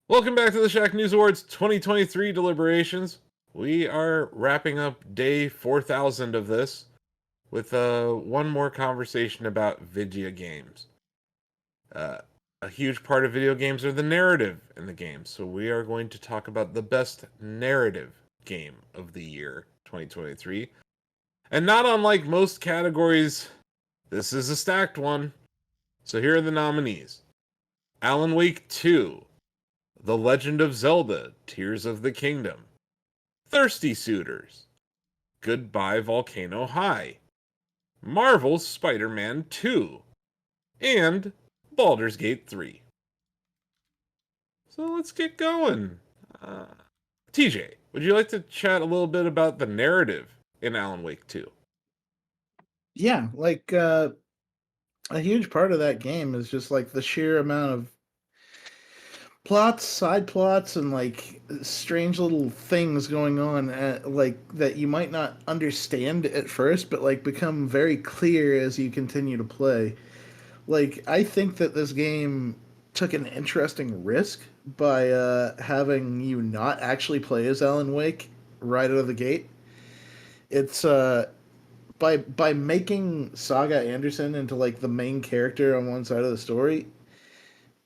Welcome back to the Shacknews Awards 2023 deliberations. We are wrapping up day 4000 of this with one more conversation about video games. Uh, a huge part of video games are the narrative in the game, so we are going to talk about the best narrative game of the year 2023. And not unlike most categories, this is a stacked one. So here are the nominees: Alan Wake 2, The Legend of Zelda: Tears of the Kingdom, Thirsty Suitors, Goodbye Volcano High, Marvel's Spider-Man 2, and Baldur's Gate 3. So let's get going. Uh, TJ, would you like to chat a little bit about the narrative in Alan Wake 2? Yeah, a huge part of that game is just like the sheer amount of plots, side plots, and like strange little things going on, like that you might not understand at first, but like become very clear as you continue to play. Like I think that this game took an interesting risk by having you not actually play as Alan Wake right out of the gate. It's by making Saga Anderson into like the main character on one side of the story,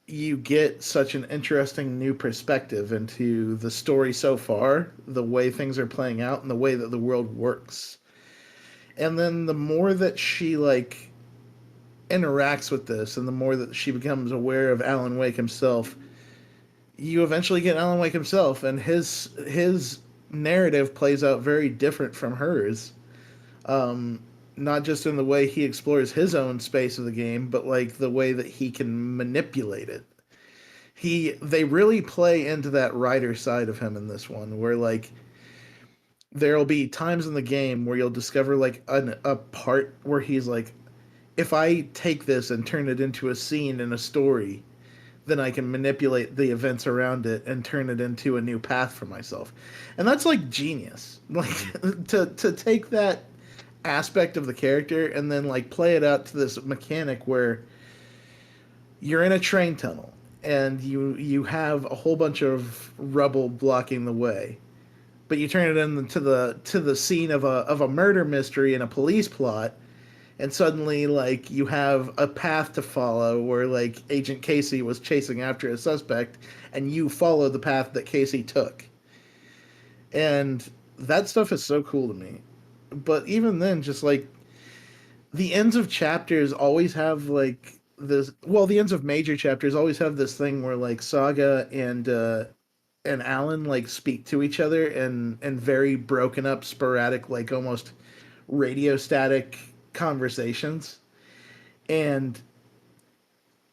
you get such an interesting new perspective into the story so far, the way things are playing out and the way that the world works. And then the more that she like interacts with this and the more that she becomes aware of Alan Wake himself, you eventually get Alan Wake himself and his narrative plays out very different from hers. um, Not just in the way he explores his own space of the game, but like the way that he can manipulate it. They really play into that writer side of him in this one, where like there'll be times in the game where you'll discover like a part where he's like, if I take this and turn it into a scene in a story, then I can manipulate the events around it and turn it into a new path for myself. And that's like genius. Like to take that aspect of the character and then like play it out to this mechanic where you're in a train tunnel and you have a whole bunch of rubble blocking the way, but you turn it into the scene of a murder mystery and a police plot, and suddenly like you have a path to follow where like Agent Casey was chasing after a suspect and you follow the path that Casey took. And that stuff is so cool to me. But even then, just like the ends of chapters always have like this, well, the ends of major chapters always have this thing where like Saga and Alan like speak to each other and very broken up, sporadic, like almost radio static conversations. And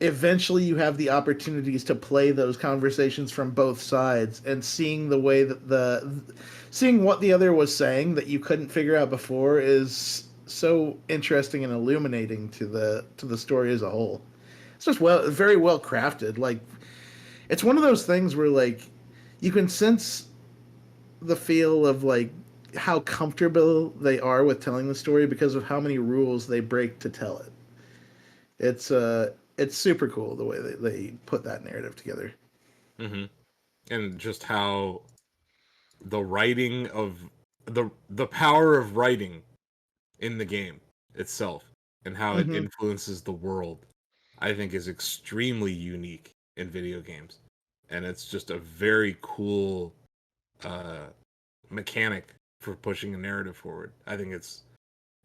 eventually you have the opportunities to play those conversations from both sides and seeing the way that the seeing what the other was saying that you couldn't figure out before is so interesting and illuminating to the story as a whole. It's just very well crafted. Like it's one of those things where like you can sense the feel of like how comfortable they are with telling the story because of how many rules they break to tell it. It's super cool the way they put that narrative together. Mm-hmm. And just how the writing of the power of writing in the game itself and how it Mm-hmm. influences the world, I think is extremely unique in video games. And it's just a very cool uh, mechanic for pushing a narrative forward. I think it's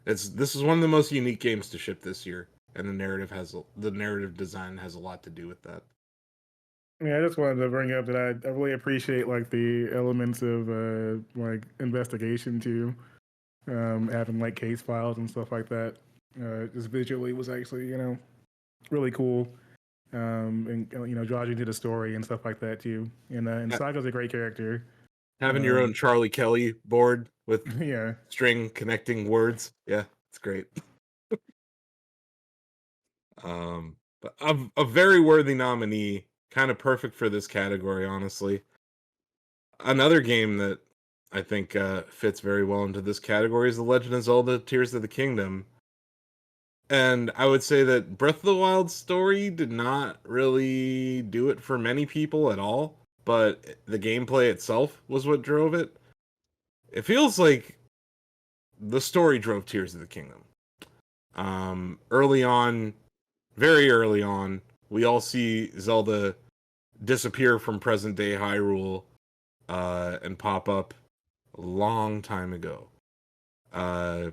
this is one of the most unique games to ship this year, and the narrative design has a lot to do with that. Yeah, I just wanted to bring up that I really appreciate like the elements of like investigation too, having like case files and stuff like that. Just visually was actually really cool, and draws you to the story and stuff like that too. And Ha- Saga's a great character. Having your own Um, Charlie Kelly board with yeah, string connecting words, yeah, it's great. But a very worthy nominee, kind of perfect for this category, honestly. Another game that I think fits very well into this category is The Legend of Zelda: Tears of the Kingdom. And I would say that Breath of the Wild story did not really do it for many people at all. but the gameplay itself was what drove it. It feels like the story drove Tears of the Kingdom. Early on, very early on, we all see Zelda disappear from present day Hyrule and pop up a long time ago. Uh,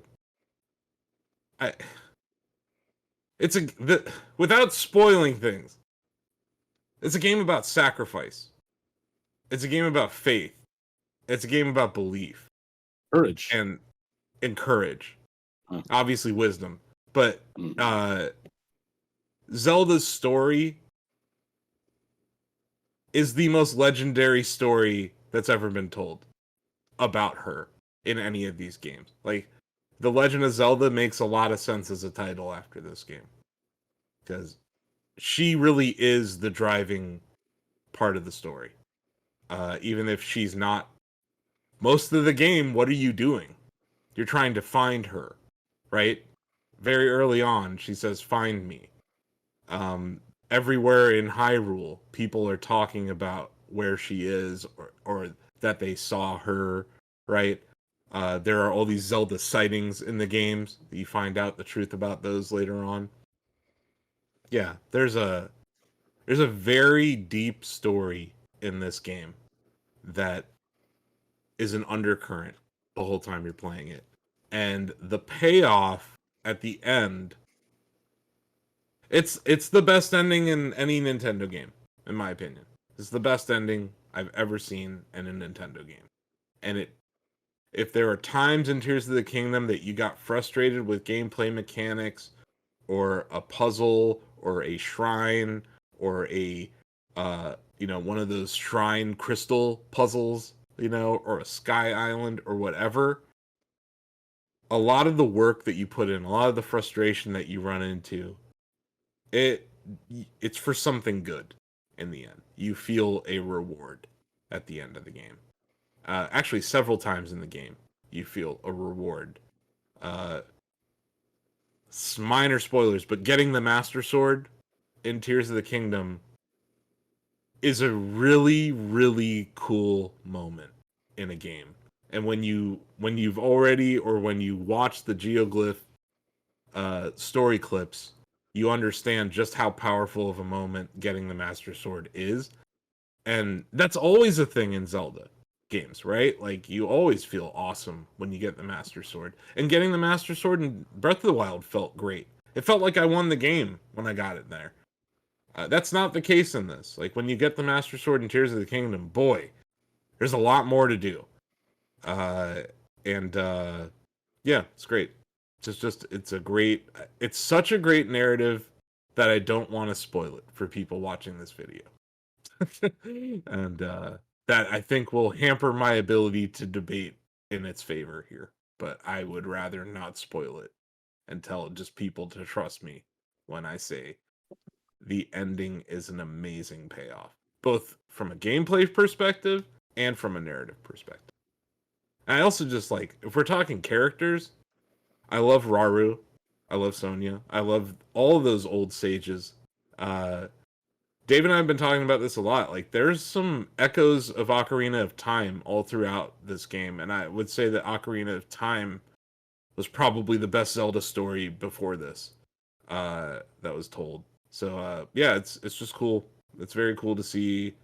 I, without spoiling things, it's a game about sacrifice. It's a game about faith. It's a game about belief Courage. and courage. Huh. Obviously wisdom. But Mhm. Zelda's story is the most legendary story that's ever been told about her in any of these games. Like, The Legend of Zelda makes a lot of sense as a title after this game. Because she really is the driving part of the story. Even if she's not most of the game, what are you doing? You're trying to find her, right? Very early on, she says, "Find me." Everywhere in Hyrule, people are talking about where she is or that they saw her, right? There are all these Zelda sightings in the games. You find out the truth about those later on. Yeah, there's a very deep story in this game that is an undercurrent the whole time you're playing it. And the payoff at the end, it's the best ending in any Nintendo game, in my opinion. It's the best ending I've ever seen in a Nintendo game. And if there are times in Tears of the Kingdom that you got frustrated with gameplay mechanics or a puzzle or a shrine or a one of those shrine crystal puzzles, or a sky island or whatever, a lot of the work that you put in, a lot of the frustration that you run into, it's for something good in the end. You feel a reward at the end of the game. Actually, several times in the game, you feel a reward. Uh, Minor spoilers, but getting the Master Sword in Tears of the Kingdom is a really, really cool moment in a game. And when you've already, or when you watch the Geoglyph story clips, you understand just how powerful of a moment getting the Master Sword is. And that's always a thing in Zelda games, right? Like, you always feel awesome when you get the Master Sword. And getting the Master Sword in Breath of the Wild felt great. It felt like I won the game when I got it there. That's not the case in this. Like, when you get the Master Sword in Tears of the Kingdom, boy, there's a lot more to do. And yeah, it's great. It's such a great narrative that I don't want to spoil it for people watching this video. And that I think will hamper my ability to debate in its favor here. But I would rather not spoil it and tell just people to trust me when I say the ending is an amazing payoff, both from a gameplay perspective and from a narrative perspective. And I also just like, if we're talking characters, I love Rauru, I love Sonya, I love all of those old sages. Dave and I have been talking about this a lot. Like, there's some echoes of Ocarina of Time all throughout this game, and I would say that Ocarina of Time was probably the best Zelda story before this that was told. So yeah, it's just cool. It's very cool to see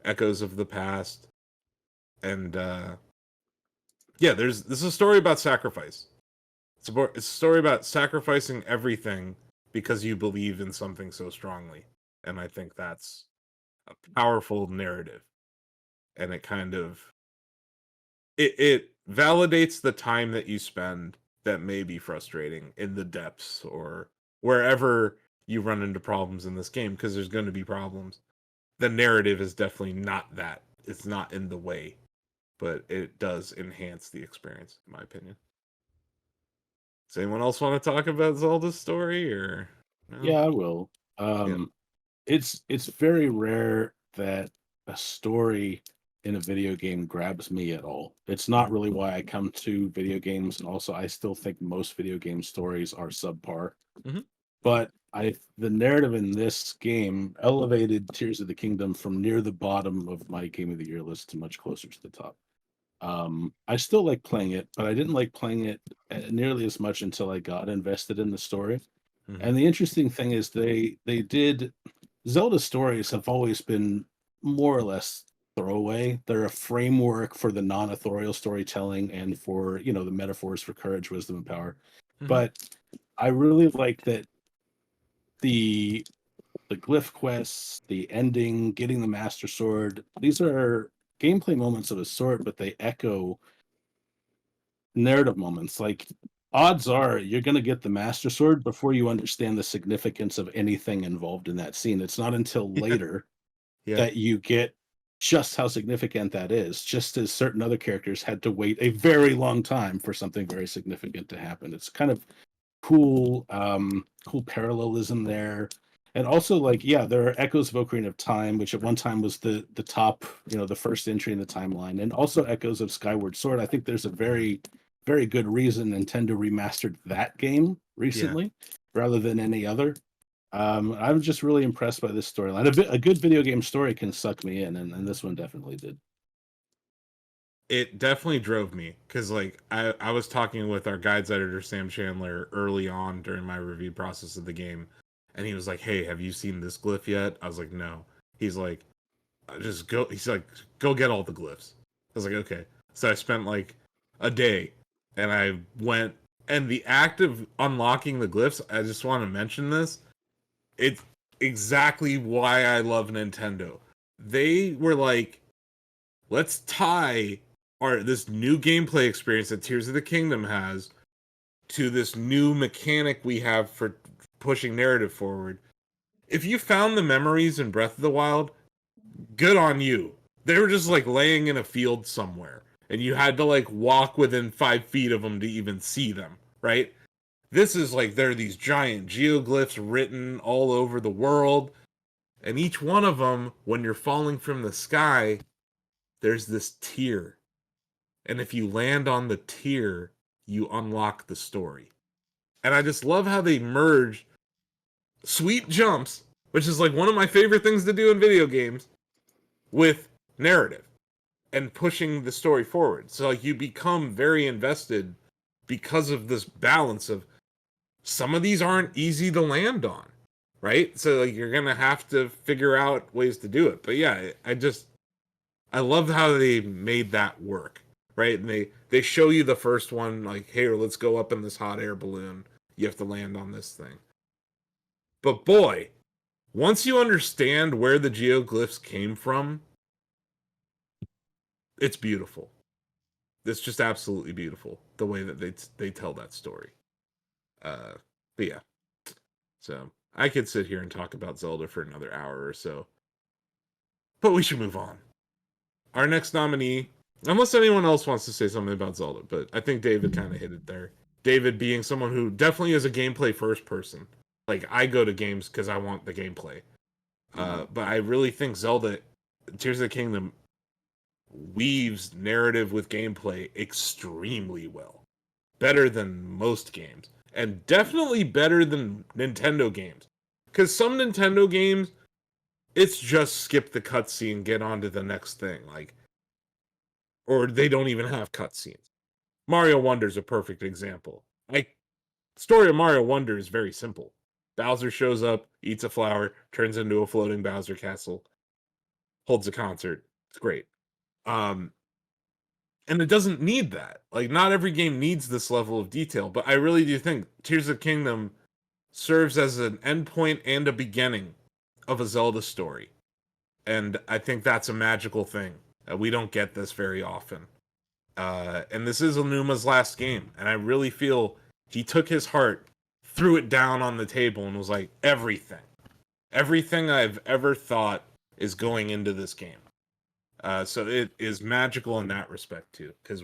echoes of the past, and yeah, this is a story about sacrifice. It's a story about sacrificing everything because you believe in something so strongly, and I think that's a powerful narrative, and it kind of it validates the time that you spend that may be frustrating in the depths or wherever you run into problems in this game, because there's going to be problems. The narrative is definitely not that. It's not in the way, but it does enhance the experience, in my opinion. Does anyone else want to talk about Zelda's story, or no? Yeah, I will. It's very rare that a story in a video game grabs me at all. It's not really why I come to video games, and also I still think most video game stories are subpar. Mhm. But the narrative in this game elevated Tears of the Kingdom from near the bottom of my Game of the Year list to much closer to the top. I still like playing it, but I didn't like playing it nearly as much until I got invested in the story. Mhm. And the interesting thing is they did Zelda stories have always been more or less throwaway. They're a framework for the non-authorial storytelling and for, the metaphors for courage, wisdom, and power. Mhm. But I really like that the glyph quests, the ending, getting the Master Sword, these are gameplay moments of a sort, but they echo narrative moments. Like, odds are you're going to get the Master Sword before you understand the significance of anything involved in that scene. It's not until later Yeah. that you get just how significant that is, just as certain other characters had to wait a very long time for something very significant to happen. It's kind of cool parallelism there. And also, like, yeah, there are echoes of Ocarina of Time, which at one time was the top, the first entry in the timeline, and also echoes of Skyward Sword. I think there's a very, very good reason Nintendo remastered that game recently rather than any other. I'm just really impressed by this storyline. A good video game story can suck me in, and this one definitely did. It definitely drove me because, like, I was talking with our guides editor Sam Chandler early on during my review process of the game, and he was like, "Hey, have you seen this glyph yet?" I was like, "No." He's like, "Just go." He's like, "Go get all the glyphs." I was like, "Okay." So I spent like a day, and I went, and the act of unlocking the glyphs. I just want to mention this. It's exactly why I love Nintendo. They were like, let's tie this new gameplay experience that Tears of the Kingdom has to this new mechanic we have for pushing narrative forward. If you found the memories in Breath of the Wild, good on you. They were just like laying in a field somewhere, and you had to like walk within 5 feet of them to even see them, right? This is like there are these giant geoglyphs written all over the world, and each one of them, when you're falling from the sky, there's this tier. And if you land on the tier, you unlock the story. And I just love how they merge sweet jumps, which is like one of my favorite things to do in video games, with narrative and pushing the story forward. So like you become very invested because of this balance of some of these aren't easy to land on, right? So like you're gonna have to figure out ways to do it. But yeah, I love how they made that work, right? And they show you the first one like, hey, let's go up in this hot air balloon. You have to land on this thing. But boy, once you understand where the geoglyphs came from, it's beautiful. It's just absolutely beautiful the way that they tell that story. But yeah, so I could sit here and talk about Zelda for another hour or so, but we should move on. Our next nominee, unless anyone else wants to say something about Zelda, but I think David kind of hit it there. David being someone who definitely is a gameplay first person. Like, I go to games because I want the gameplay. But I really think Zelda Tears of the Kingdom weaves narrative with gameplay extremely well. Better than most games. And definitely better than Nintendo games. Because some Nintendo games, it's just skip the cutscene, get on to the next thing. Like, or they don't even have cutscenes. Mario Wonder is a perfect example. Like, story of Mario Wonder is very simple. Bowser shows up, eats a flower, turns into a floating Bowser castle, holds a concert. It's great. Um, and it doesn't need that. Like, not every game needs this level of detail, but I really do think Tears of the Kingdom serves as an endpoint and a beginning of a Zelda story. And I think that's a magical thing. We don't get this very often. And this is Anuma's last game, and I really feel he took his heart, threw it down on the table, and was like, everything I've ever thought is going into this game. So it is magical in that respect too, because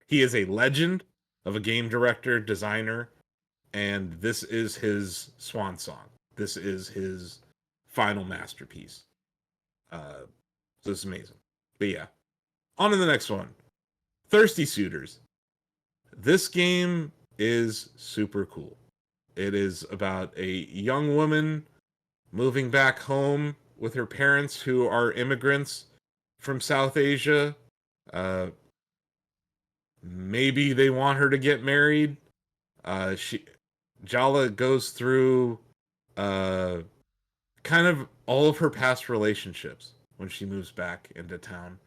he is a legend of a game director, designer, and this is his swan song. This is his final masterpiece. So it's amazing. But yeah, on to the next one. Thirsty Suitors. This game is super cool. It is about a young woman moving back home with her parents who are immigrants from South Asia. Uh, Maybe they want her to get married. She Jala goes through uh, kind of all of her past relationships when she moves back into town,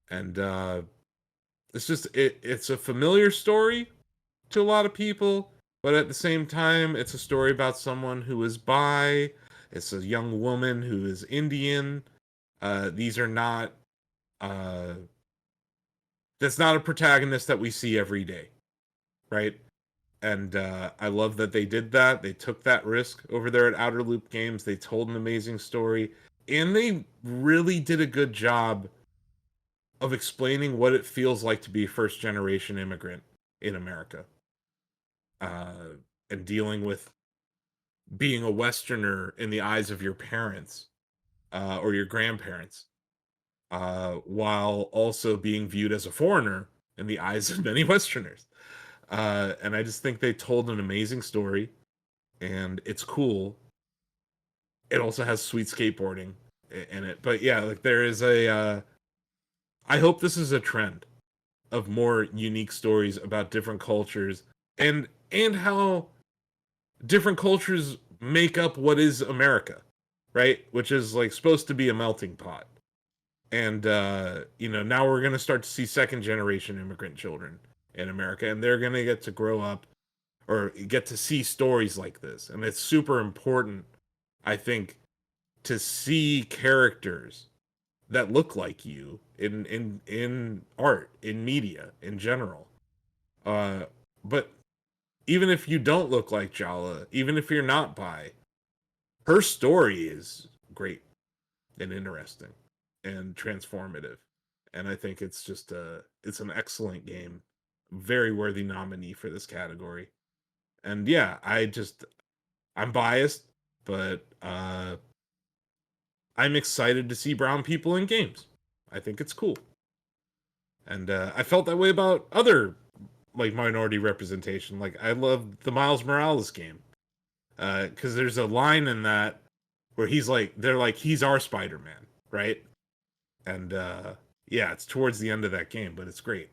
and it's a familiar story to a lot of people, but at the same time, it's a story about someone who is bi. It's a young woman who is Indian. These are not. Uh, that's not a protagonist that we see every day, right? And I love that they did that. They took that risk over there at Outer Loop Games. They told an amazing story, and they really did a good job of explaining what it feels like to be a first generation immigrant in America, uh, and dealing with being a Westerner in the eyes of your parents or your grandparents, while also being viewed as a foreigner in the eyes of many Westerners. And I just think they told an amazing story, and it's cool. It also has sweet skateboarding in it, but yeah, like there is a. I hope this is a trend of more unique stories about different cultures and how different cultures make up what is America, right? Which is like supposed to be a melting pot. And now we're gonna start to see second generation immigrant children in America, and they're gonna get to grow up or get to see stories like this. And it's super important, I think, to see characters that look like you in art, in media, in general. But even if you don't look like Jala, even if you're not bi, her story is great and interesting and transformative. And I think it's just it's an excellent game. Very worthy nominee for this category. And yeah, I'm biased, but I'm excited to see brown people in games. I think it's cool. And I felt that way about other like minority representation. Like I love the Miles Morales game. Because there's a line in that where they're like, he's our Spider-Man, right? And yeah, it's towards the end of that game, but it's great.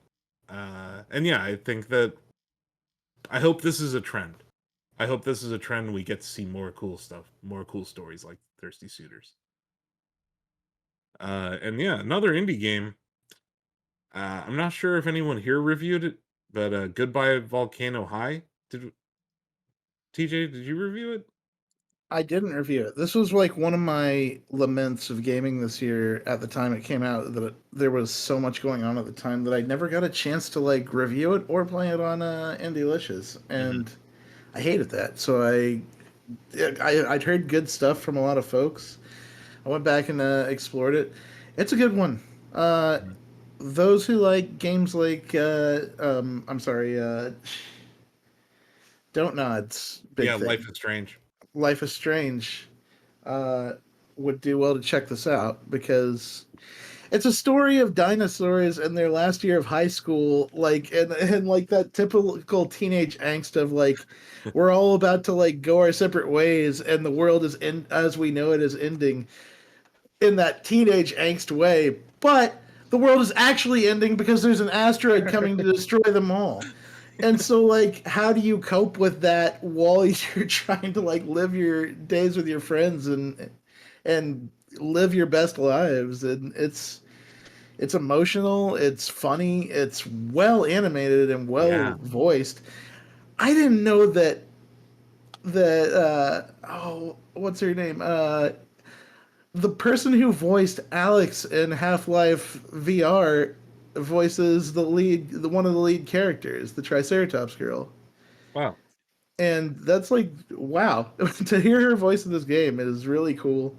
And yeah, I hope this is a trend. I hope this is a trend. We get to see more cool stuff, more cool stories like Thirsty Suitors. And yeah, another indie game. I'm not sure if anyone here reviewed it, but Goodbye Volcano High. Did TJ? Did you review it? I didn't review it. This was like one of my laments of gaming this year at the time it came out, that there was so much going on at the time that I never got a chance to like review it or play it on Indylicious, and I hated that. So I'd heard good stuff from a lot of folks. I went back and explored it. It's a good one. Those who like games like I'm sorry, Don't Nod's big Yeah, thing. Life is Strange. Life is Strange would do well to check this out, because it's a story of dinosaurs in their last year of high school, like and like that typical teenage angst of like we're all about to like go our separate ways and the world is as we know it is ending, in that teenage angst way, but the world is actually ending because there's an asteroid coming to destroy them all. And so like how do you cope with that while you're trying to like live your days with your friends and live your best lives? And it's emotional, it's funny, it's well animated and well Yeah. voiced. I didn't know that what's her name? The person who voiced Alex in Half-Life VR voices one of the lead characters, the Triceratops girl. Wow. And that's like, wow. To hear her voice in this game is really cool.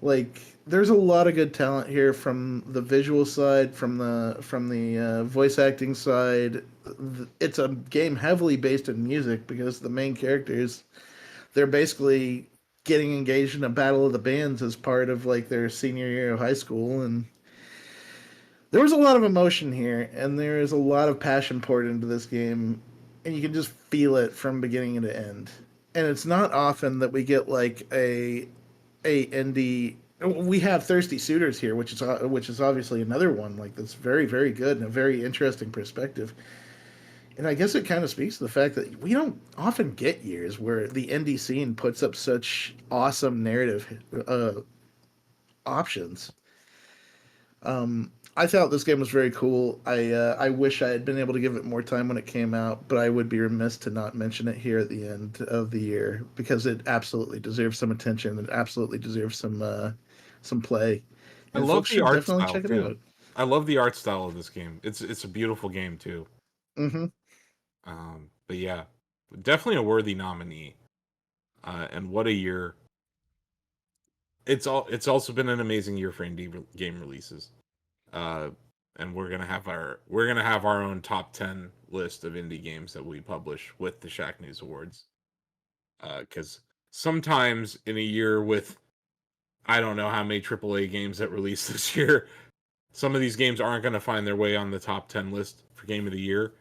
Like, there's a lot of good talent here from the visual side, from the voice acting side. It's a game heavily based in music because the main characters, they're basically getting engaged in a battle of the bands as part of like their senior year of high school. And there was a lot of emotion here, and there is a lot of passion poured into this game. and you can just feel it from beginning to end. And it's not often that we get like a indie. We have Thirsty Suitors here, which is obviously another one like that's very very good and a very interesting perspective. And I guess it kind of speaks to the fact that we don't often get years where the indie scene puts up such awesome narrative options. I thought this game was very cool. I wish I had been able to give it more time when it came out, but I would be remiss to not mention it here at the end of the year because it absolutely deserves some attention. It absolutely deserves some play, I and love folks the should art definitely style check it too. out. I love the art style of this game. It's a beautiful game too. Hmm. But yeah, definitely a worthy nominee. And what a year! It's also been an amazing year for game releases. Uh, and we're gonna have our own top 10 list of indie games that we publish with the Shacknews Awards. Because sometimes in a year with I don't know how many AAA games that released this year, some of these games aren't going to find their way on the top 10 list for Game of the Year,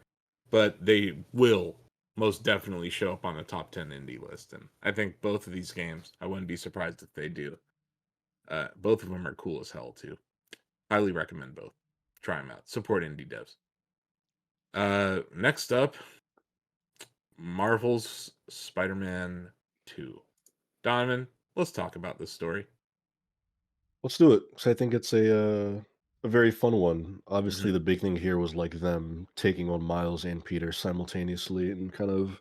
but they will most definitely show up on the top 10 indie list. And I think both of these games, I wouldn't be surprised if they do. Both of them are cool as hell, too. Highly recommend both. Try them out. Support indie devs. Next up, Marvel's Spider-Man 2. Donovan, let's talk about this story. Let's do it. So I think it's a very fun one. Obviously, Mhm. the big thing here was like them taking on Miles and Peter simultaneously and kind of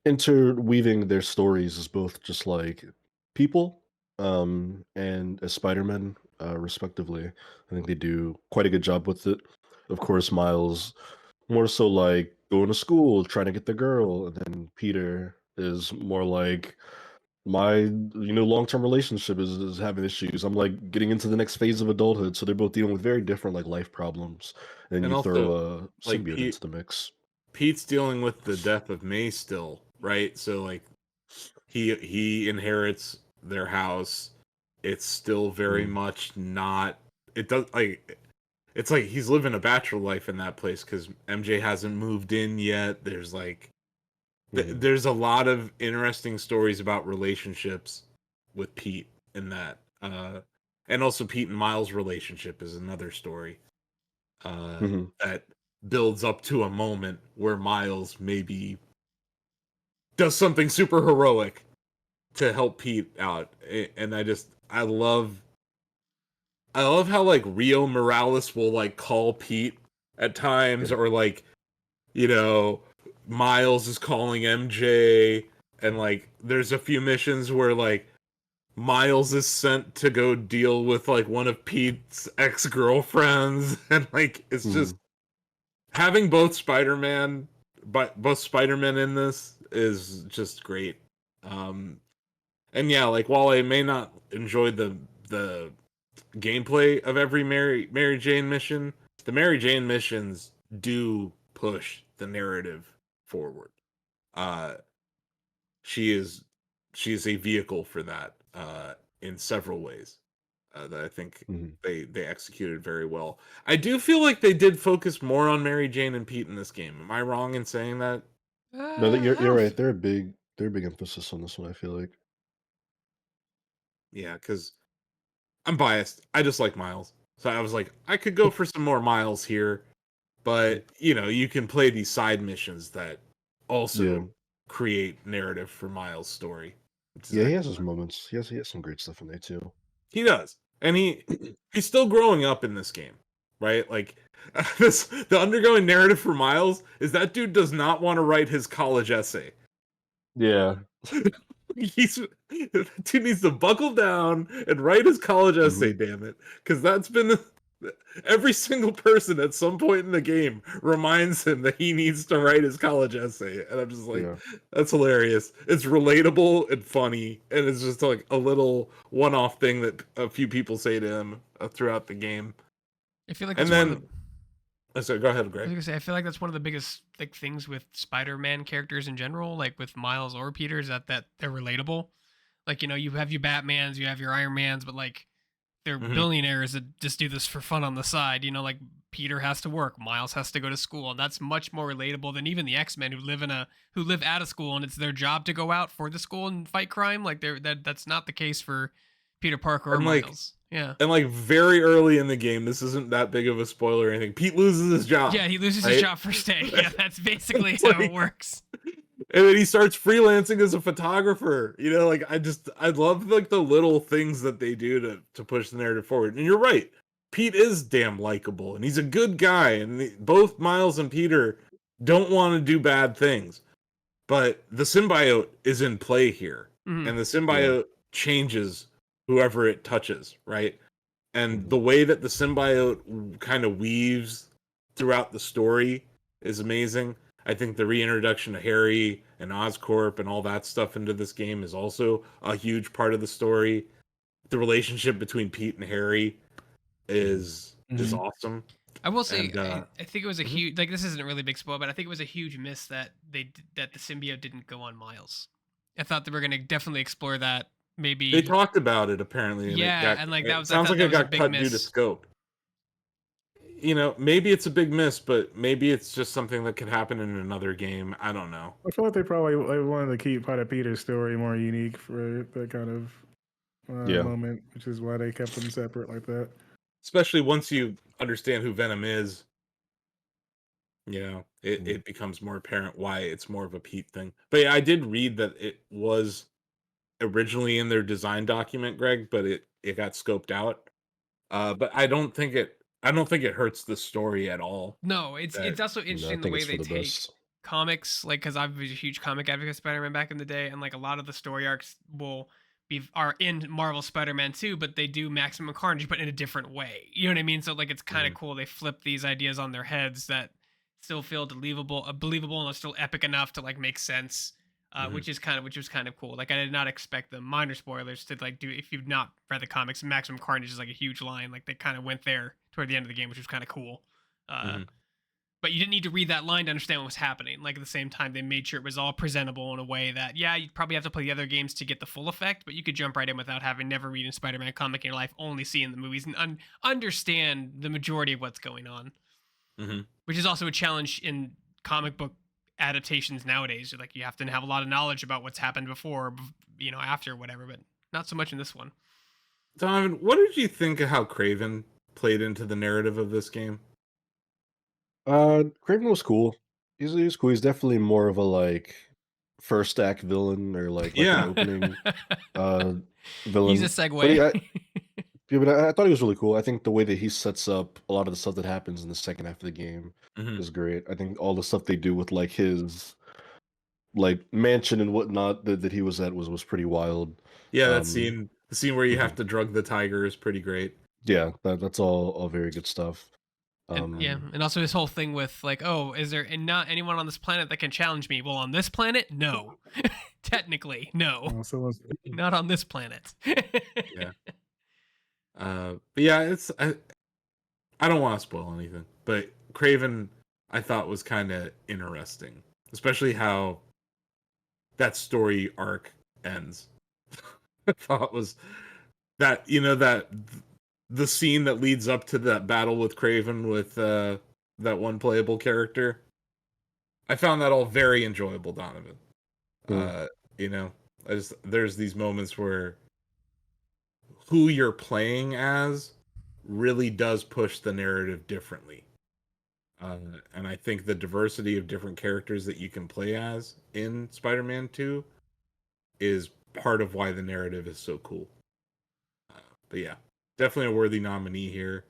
interweaving their stories as both just like people and as Spider-Man, respectively. I think they do quite a good job with it. Of course, Miles more so like going to school, trying to get the girl, and then Peter is more like my long-term relationship is having issues. I'm like getting into the next phase of adulthood, so they're both dealing with very different like life problems. And And you throw also, a like symbiote into the mix. Pete's dealing with the death of May still, right? So like he inherits their house. It's still very Mhm. much not it does like it's like he's living a bachelor life in that place cuz MJ hasn't moved in yet. There's like Mhm. there's a lot of interesting stories about relationships with Pete in that. And also Pete and Miles' relationship is another story Mhm. that builds up to a moment where Miles maybe does something super heroic to help Pete out. And I love how like Rio Morales will like call Pete at times Yeah. or like, you know, Miles is calling MJ and like there's a few missions where like Miles is sent to go deal with like one of Pete's ex-girlfriends and like it's just Mhm. having both Spider-Man in this is just great. Um and yeah, like while I may not enjoy the gameplay of every Mary Jane mission, the Mary Jane missions do push the narrative forward. Uh she is she is a vehicle for that in several ways that I think Mhm. they executed very well. I do feel like they did focus more on Mary Jane and Pete in this game. Am I wrong in saying that? No, that I you're don't. right. They're a big emphasis on this one, I feel like. Yeah, because I'm biased. I just like Miles. So I was like, I could go for some more Miles here, but you know, you can play these side missions that Yeah. also create narrative for Miles' story, which is Yeah, he has excellent. his moments. He has some great stuff in there too. He does, and he's still growing up in this game, right? Like the undergoing narrative for Miles is that dude does not want to write his college essay. Yeah. He's dude needs to buckle down and write his college essay, Mhm. damn it, because that's been every single person at some point in the game reminds him that he needs to write his college essay, and I'm just like, Yeah. that's hilarious. It's relatable and funny, and it's just like a little one-off thing that a few people say to him throughout the game. I feel like And that's one of the. then, sorry, go ahead, I Greg. was gonna say I feel like that's one of the biggest like things with Spider-Man characters in general, like with Miles or Peter, is that they're relatable. Like you have your Batmans, you have your Iron Mans, but like they're Hmm. billionaires that just do this for fun on the side. Like Peter has to work, Miles has to go to school, and that's much more relatable than even the X-Men who live out of school and it's their job to go out for the school and fight crime. Like that's not the case for Peter Parker or And like Miles. Yeah. and like very early in the game, this isn't that big of a spoiler or anything. Pete loses his job. Yeah, he loses right? his job first day. Yeah, that's basically It's how like- it works. And then he starts freelancing as a photographer. You know, like I love like the little things that they do to push the narrative forward. And you're right. Pete is damn likable and he's a good guy. And both Miles and Peter don't want to do bad things. But the symbiote is in play here. Mhm. And the symbiote changes whoever it touches, right? And the way that the symbiote kind of weaves throughout the story is amazing. I think the reintroduction of Harry and Oscorp and all that stuff into this game is also a huge part of the story. The relationship between Pete and Harry is awesome. I will say, And, I think it was a mhm. huge, like, this isn't a really big spoil, but I think it was a huge miss that that the symbiote didn't go on Miles. I thought they were going to definitely explore that. Maybe They talked about it apparently. And Yeah, it got, and, like, that was- I sounds thought like that it was a got big cut due to miss. scope. You know, maybe it's a big miss, but maybe it's just something that could happen in another game. I don't know. I feel like they probably wanted to keep part of Peter's story more unique for that kind of Yeah. moment, which is why they kept them separate like that. Especially once you understand who Venom is, you know, Mhm. it becomes more apparent why it's more of a Pete thing. But yeah, I did read that it was originally in their design document, Greg, but it got scoped out. But I don't think it hurts the story at all. No, it's That- also No, I interesting the think way it's they for the take best. comics, like, because I was a huge comic advocate of Spider-Man back in the day, and like a lot of the story arcs are in Marvel Spider-Man too, but they do Maximum Carnage, but in a different way. You know what I mean? So like, it's kind of cool. They flip these ideas on their heads that still feel believable, and are still epic enough to like make sense. Which was kind of cool. Like I did not expect the minor spoilers to like do. If you've not read the comics, Maximum Carnage is like a huge line. Like they kind of went there toward the end of the game, which was kind of cool. But you didn't need to read that line to understand what was happening. Like at the same time, they made sure it was all presentable in a way that, yeah, you'd probably have to play the other games to get the full effect, but you could jump right in without having never read a Spider-Man comic in your life, only seeing the movies and understand the majority of what's going on. Which is also a challenge in comic book adaptations nowadays. Like you have to have a lot of knowledge about what's happened before, after, whatever, but not so much in this one. Donovan, what did you think of how Craven played into the narrative of this game? Craven was cool. He's cool. He's definitely more of a like first act villain or like Yeah. an opening villain. He's a But segue. yeah, but I thought he was really cool. I think the way that he sets up a lot of the stuff that happens in the second half of the game is great. I think all the stuff they do with like his like mansion and whatnot that he was at was pretty wild. Yeah, that Um, the scene where you have to drug the tiger is pretty great. Yeah, that's all very good stuff. And also his whole thing with like, oh, is there not anyone on this planet that can challenge me? Well, on this planet, no. Technically, no. So was Not on this planet. Yeah. But yeah, I don't want to spoil anything, but Craven I thought was kind of interesting, especially how that story arc ends. I thought was that the scene that leads up to that battle with Craven with that one playable character. I found that all very enjoyable, Donovan. There's these moments where who you're playing as really does push the narrative differently. And I think the diversity of different characters that you can play as in Spider-Man 2 is part of why the narrative is so cool. But yeah, definitely a worthy nominee here.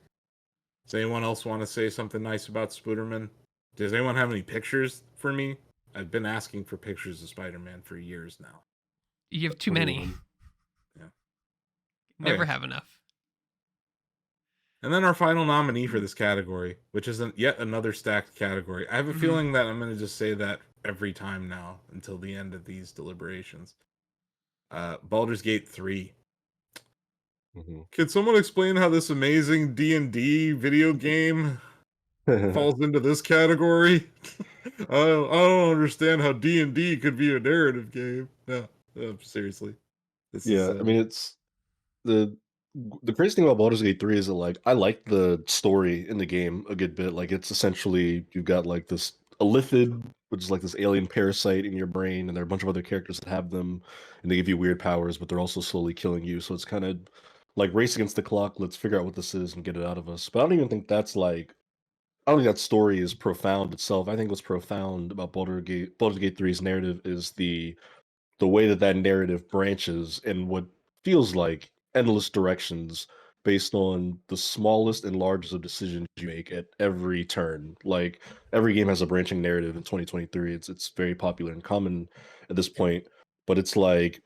Does anyone else want to say something nice about Spooderman? Does anyone have any pictures for me? I've been asking for pictures of Spider-Man for years now. You have too many. Yeah. Never Okay. have enough. And then our final nominee for this category, which is yet another stacked category. I have a feeling that I'm going to just say that every time now until the end of these deliberations. Baldur's Gate 3. Can someone explain how this amazing D&D video game falls into this category? I don't understand how D&D could be a narrative game. No, seriously. This Yeah, is, I mean it's the the crazy thing about Baldur's Gate 3 is that like I like the story in the game a good bit. Like it's essentially you've got like this Illithid, which is like this alien parasite in your brain, and there are a bunch of other characters that have them, and they give you weird powers, but they're also slowly killing you. So it's kind of like race against the clock. Let's figure out what this is and get it out of us. But I don't even think that's like I don't think that story is profound itself. I think what's profound about Baldur's Gate 3's narrative is the way that that narrative branches in what feels like endless directions based on the smallest and largest of decisions you make at every turn. Like every game has a branching narrative in 2023. It's very popular and common at this point, but it's like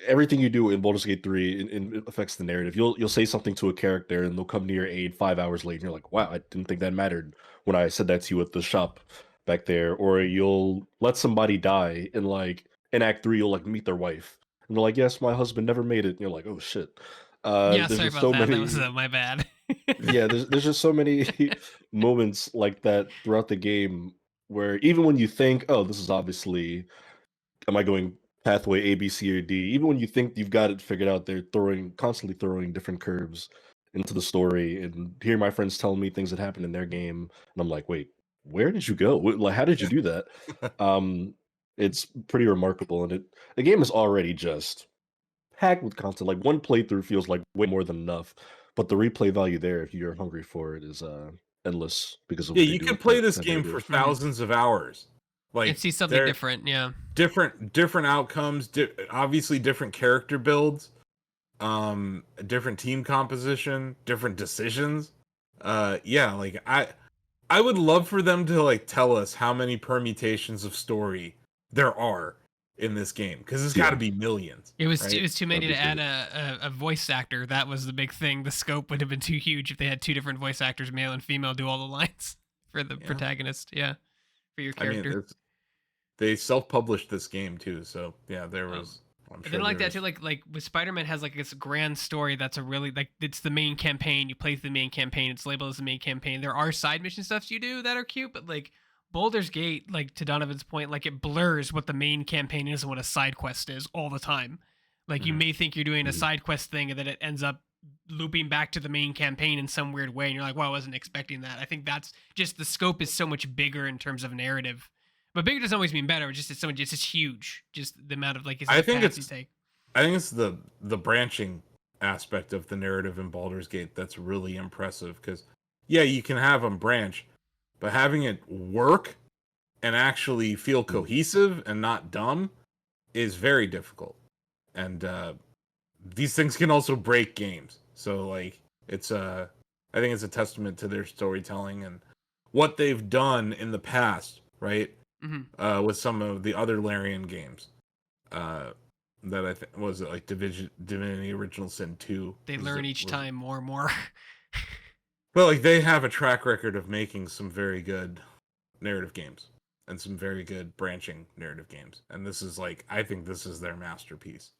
everything you do in Baldur's Gate 3 it affects the narrative. You'll say something to a character and they'll come to your aid 5 hours later and you're like, wow, I didn't think that mattered when I said that to you at the shop back there. Or you'll let somebody die and like in Act 3 you'll like meet their wife. And they're like, yes, my husband never made it. And you're like, oh shit. Yeah, There's sorry just about so that. That was many my bad. yeah, there's just so many moments like that throughout the game where even when you think, oh, this is obviously am I going pathway A, B, C, or D? Even when you think you've got it figured out, they're constantly throwing different curves into the story. And hear my friends tell me things that happened in their game, and I'm like, wait, where did you go? Like, how did you do that? Um, it's pretty remarkable, and the game is already just packed with content. Like one playthrough feels like way more than enough, but the replay value there, if you're hungry for it, is endless because of Yeah, what they you do could with play this that game for narrative. thousands of hours. And Like see something they're different. Yeah. different outcomes, obviously different character builds, different team composition, different decisions. Yeah, like I would love for them to like tell us how many permutations of story there are in this game because it's got to Yeah, be millions, It was right? too that'd many be to add great. a voice actor. That was the big thing. The scope would have been too huge if they had two different voice actors, male and female, do all the lines for the Yeah. protagonist. Yeah, for your I mean, character. they self-published this game too, so yeah, Um, I'm and then sure like there that was. too. Like with Spider-Man has like this grand story that's a really like it's the main campaign. You play through the main campaign. It's labeled as the main campaign. There are side mission stuffs you do that are cute, but like Boulder's Gate, like to Donovan's point, like it blurs what the main campaign is and what a side quest is all the time. Like you Mhm. may think you're doing a Mhm. side quest thing and then it ends up looping back to the main campaign in some weird way and you're like, well, I wasn't expecting that. I think that's just the scope is so much bigger in terms of narrative. But bigger doesn't always mean better. It's just huge. Just the amount of like you said, I think paths you it's take. I think it's the branching aspect of the narrative in Baldur's Gate that's really impressive because yeah, you can have them branch, but having it work and actually feel Mhm. cohesive and not dumb is very difficult. And these things can also break games. So like it's I think it's a testament to their storytelling and what they've done in the past, right? Hmm. With some of the other Larian games. Uh that I think was it like Divinity Original Sin 2. They learn each time more and more. Well, like they have a track record of making some very good narrative games and some very good branching narrative games. And this is like I think this is their masterpiece.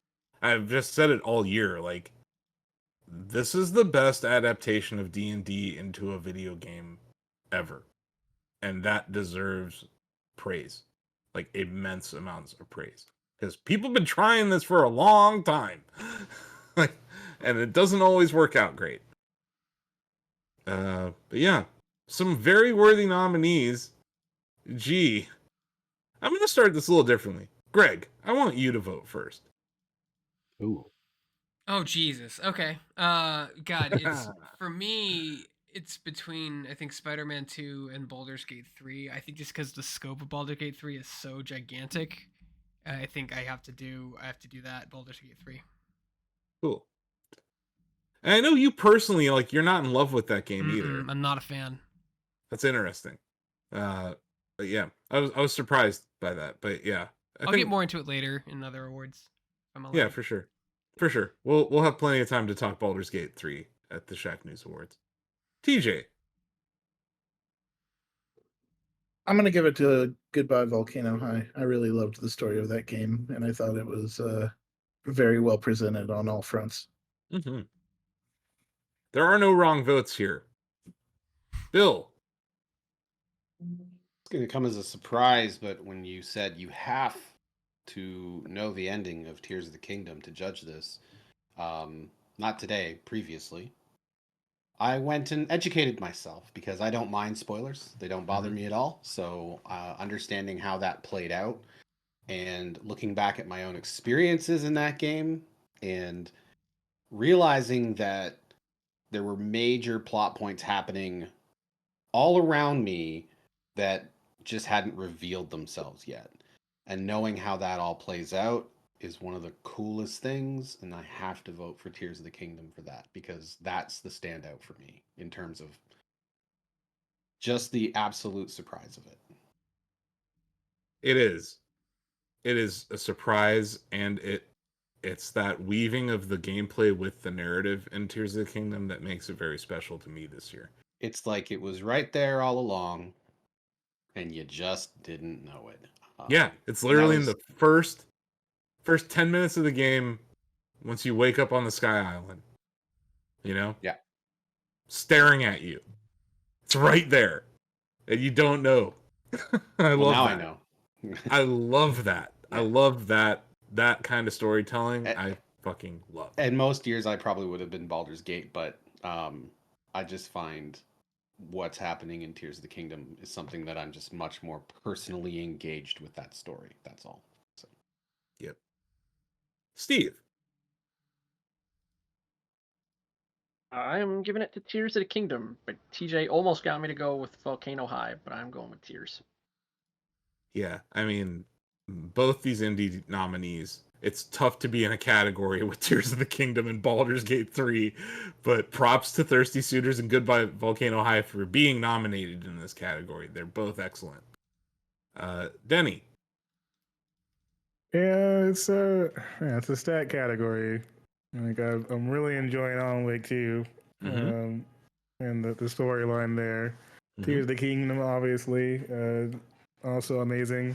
I've just said it all year like this is the best adaptation of D&D into a video game ever. And that deserves praise. Like immense amounts of praise. Because people have been trying this for a long time. Like and it doesn't always work out great. But yeah, some very worthy nominees. Gee, I'm going to start this a little differently. Greg, I want you to vote first. Ooh. Oh Jesus. Okay. God, it's for me. It's between I think Spider-Man 2 and Baldur's Gate 3. I think just because the scope of Baldur's Gate 3 is so gigantic, I think I have to do that Baldur's Gate 3. Cool. And I know you personally, like, you're not in love with that game either. I'm not a fan. That's interesting. But yeah, I was surprised by that. But yeah, I I'll get think more into it later in other awards. If I'm yeah, allowed. for sure, for sure. We'll have plenty of time to talk Baldur's Gate 3 at the Shacknews Awards. TJ, I'm gonna give it to Goodbye Volcano High. I really loved the story of that game, and I thought it was very well presented on all fronts. mm-hmm. There are no wrong votes here. Bill, It's going to come as a surprise, but when you said you have to know the ending of Tears of the Kingdom to judge this, not today, previously, I went and educated myself because I don't mind spoilers. They don't bother me at all. So, understanding how that played out and looking back at my own experiences in that game and realizing that there were major plot points happening all around me that just hadn't revealed themselves yet. And knowing how that all plays out is one of the coolest things, and I have to vote for Tears of the Kingdom for that because that's the standout for me in terms of just the absolute surprise of it. It is. It is a surprise, and it's that weaving of the gameplay with the narrative in Tears of the Kingdom that makes it very special to me this year. It's like it was right there all along, and you just didn't know it. Yeah, it's and that literally in was the first 10 minutes of the game once you wake up on the Sky Island. You know? Yeah. Staring at you. It's right there. And you don't know. I well, love now that. I know. I love that. I Yeah. love that kind of storytelling. And- I fucking love. And most years I probably would have been Baldur's Gate, but I just find what's happening in Tears of the Kingdom is something that I'm just much more personally engaged with that story. That's all. So. Yep. Steve. I'm giving it to Tears of the Kingdom, but TJ almost got me to go with Volcano High, but I'm going with Tears. Yeah, I mean, both these indie nominees. It's tough to be in a category with Tears of the Kingdom and Baldur's Gate 3, but props to Thirsty Suitors and Goodbye Volcano High for being nominated in this category. They're both excellent. Denny. Yeah, it's a stat category. Like I'm really enjoying Alan Wake 2, and the storyline there. Tears of the Kingdom, obviously, also amazing.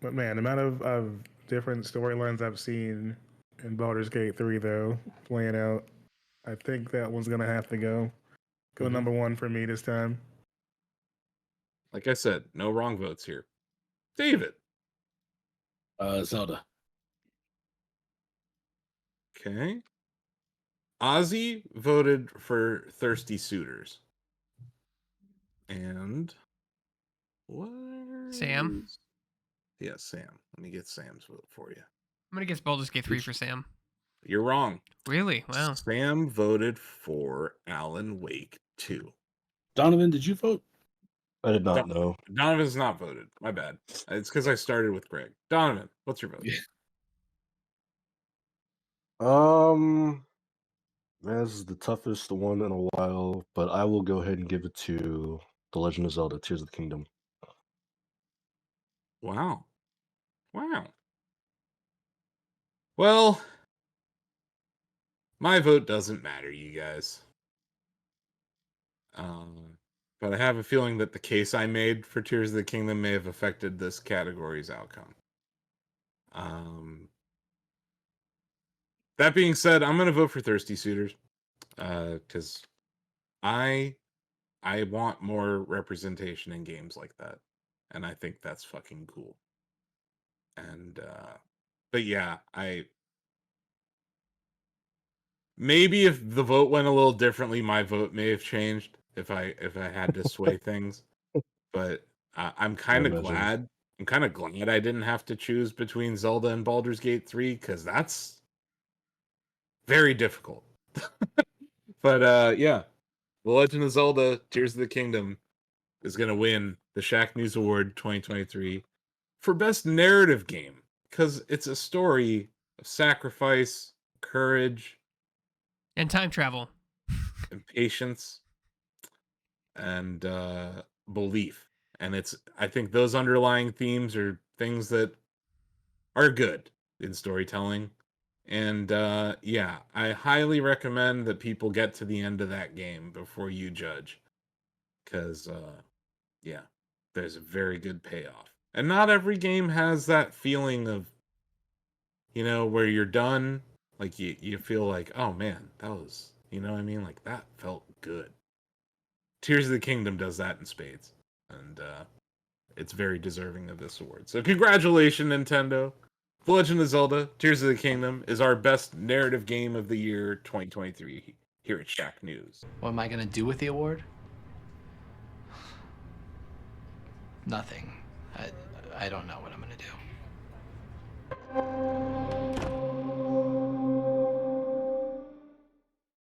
But man, the amount of different storylines I've seen in Baldur's Gate 3, though, playing out, I think that one's gonna have to go number one for me this time. Like I said, no wrong votes here. David. Zelda. Okay. Ozzy voted for Thirsty Suitors. And what? Sam. Yeah, Sam. Let me get Sam's vote for you. I'm gonna guess Baldur's Gate 3 for Sam. You're wrong. Really? Wow. Sam voted for Alan Wake 2. Donovan, did you vote? I did not know. Donovan's not voted. My bad. It's because I started with Greg. Donovan, what's your vote? This is the toughest one in a while, but I will go ahead and give it to The Legend of Zelda: Tears of the Kingdom. Wow. Wow. Well, my vote doesn't matter, you guys. But I have a feeling that the case I made for Tears of the Kingdom may have affected this category's outcome. That being said, I'm gonna vote for Thirsty Suitors, because I want more representation in games like that, and I think that's fucking cool. And but yeah, maybe if the vote went a little differently, my vote may have changed if I had to sway things. But I'm kind of imagine. glad. I'm kind of glad I didn't have to choose between Zelda and Baldur's Gate 3 because that's very difficult. But yeah, The Legend of Zelda: Tears of the Kingdom is going to win the Shacknews Award 2023 for Best Narrative Game because it's a story of sacrifice, courage, And time travel. and patience, and belief. And I think those underlying themes are things that are good in storytelling. And yeah, I highly recommend that people get to the end of that game before you judge. Because yeah, there's a very good payoff. And not every game has that feeling of, where you're done, like you feel like, oh man, that was, you know what I mean? Like that felt good. Tears of the Kingdom does that in spades. And it's very deserving of this award. So congratulations, Nintendo. The Legend of Zelda: Tears of the Kingdom is our best narrative game of the year 2023 here at Shack News. What am I gonna do with the award? Nothing. I don't know what I'm gonna do.